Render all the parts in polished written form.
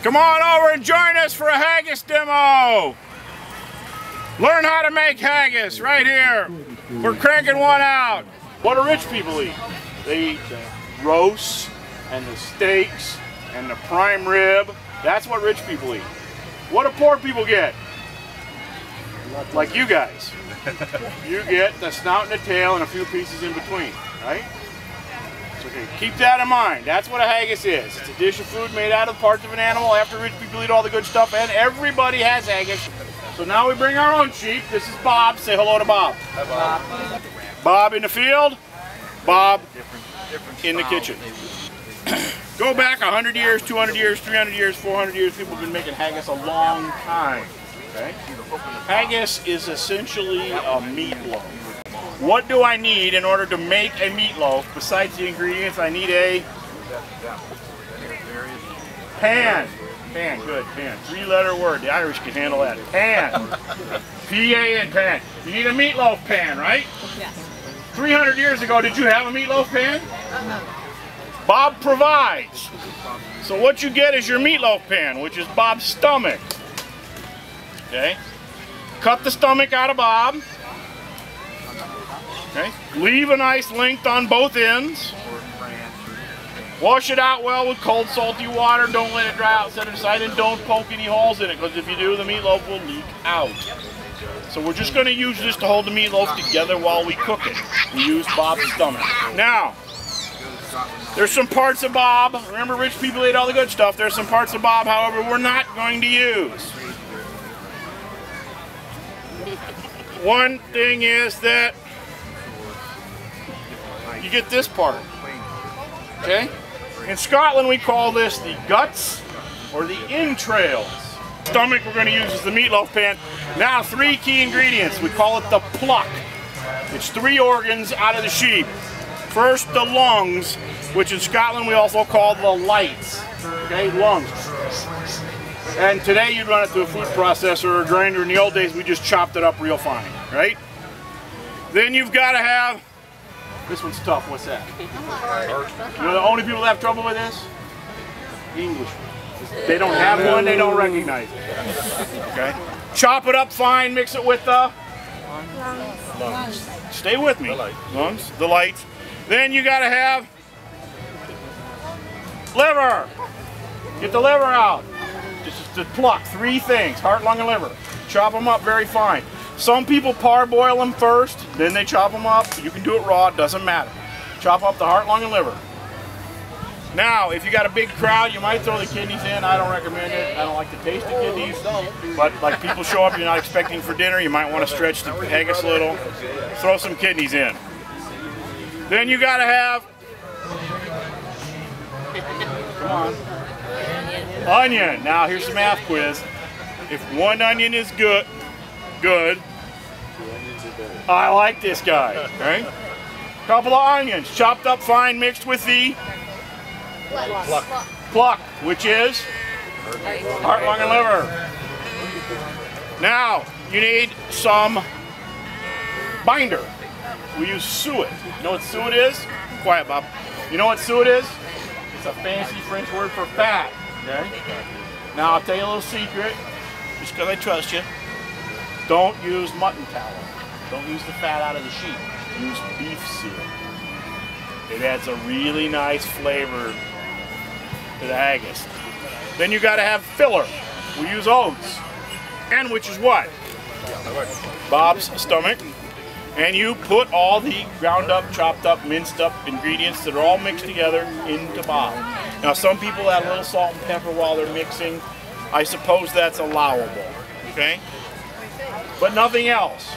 Come on over and join us for a haggis demo. Learn how to make haggis right here. We're cranking one out. What do rich people eat? They eat the roasts and the steaks and the prime rib. That's what rich people eat. What do poor people get? Like you guys. You get the snout and the tail and a few pieces in between, right? So okay, keep that in mind. That's what a haggis is. It's a dish of food made out of parts of an animal after rich people eat all the good stuff, and everybody has haggis. So now we bring our own sheep. This is Bob. Say hello to Bob. Hi, Bob. Bob in the field, Bob in the kitchen. Go back 100 years, 200 years, 300 years, 400 years, people have been making haggis a long time. Okay? Haggis is essentially a meatloaf. What do I need in order to make a meatloaf? Besides the ingredients, I need a pan. Pan, good, pan. Three-letter word. The Irish can handle that. Pan. P-A-N, pan. You need a meatloaf pan, right? Yes. 300 years ago, did you have a meatloaf pan? Bob provides. So what you get is your meatloaf pan, which is Bob's stomach. Okay? Cut the stomach out of Bob. Okay? Leave a nice length on both ends. Wash it out well with cold salty water. Don't let it dry out. Set it aside and don't poke any holes in it, because if you do, the meatloaf will leak out. So we're just going to use this to hold the meatloaf together while we cook it. We use Bob's stomach. Now, there's some parts of Bob. Remember, rich people ate all the good stuff. There's some parts of Bob, however, we're not going to use. One thing is that you get this part. Okay? In Scotland, we call this the guts or the entrails. Stomach we're going to use is the meatloaf pan. Now, 3 key ingredients. We call it the pluck. It's 3 organs out of the sheep. First, the lungs, which in Scotland we also call the lights. Okay, lungs. And today you'd run it through a food processor or a grinder. In the old days, we just chopped it up real fine, right? Then you've got to have, this one's tough, what's that? You know the only people that have trouble with this? English. They don't have one, they don't recognize it. Okay? Chop it up fine, mix it with the lungs. Stay with me. Lungs, the lights. Then you got to have liver. Get the liver out. Just to pluck 3 things, heart, lung, and liver. Chop them up very fine. Some people parboil them first, then they chop them up. You can do it raw, it doesn't matter. Chop up the heart, lung, and liver. Now, if you got a big crowd, you might throw the kidneys in. I don't recommend it. I don't like the taste of kidneys. But like people show up you're not expecting for dinner, you might want to stretch the haggis a little. Throw some kidneys in. Then you got to have, come on, onion. Now here's the math quiz. If 1 onion is good, I like this guy. Okay? Couple of onions, chopped up fine, mixed with the pluck, which is heart, lung, and liver. Now you need some binder. We use suet. You know what suet is? Quiet, Bob. You know what suet is? It's a fancy French word for fat. Okay? Now I'll tell you a little secret, just because I trust you. Don't use mutton tallow. Don't use the fat out of the sheep. Use beef suet. It adds a really nice flavor to the haggis. Then you got to have filler. We use oats. And which is what? Bob's stomach. And you put all the ground up, chopped up, minced up ingredients that are all mixed together into Bob. Now some people add a little salt and pepper while they're mixing. I suppose that's allowable, okay? But nothing else.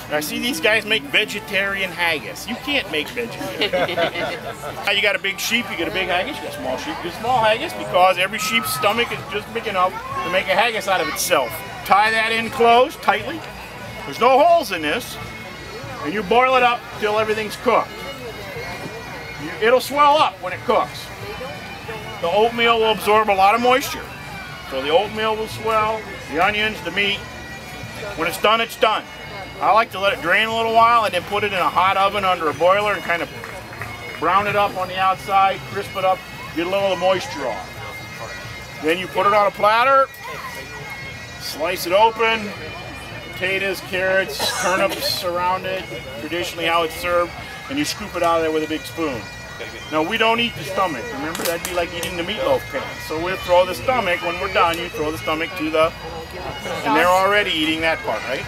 I see these guys make vegetarian haggis. You can't make vegetarian. Now you got a big sheep, you get a big haggis. You got a small sheep, you get a small haggis, because every sheep's stomach is just big enough to make a haggis out of itself. Tie that in close, tightly. There's no holes in this. And you boil it up till everything's cooked. It'll swell up when it cooks. The oatmeal will absorb a lot of moisture. So the oatmeal will swell, the onions, the meat. When it's done, it's done. I like to let it drain a little while and then put it in a hot oven under a boiler and kind of brown it up on the outside, crisp it up, get a little of the moisture off. Then you put it on a platter, slice it open, potatoes, carrots, turnips around it, traditionally how it's served, and you scoop it out of there with a big spoon. Now we don't eat the stomach, remember? That'd be like eating the meatloaf pan. So we'll throw the stomach, when we're done, you throw the stomach to the, and they're already eating that part, right?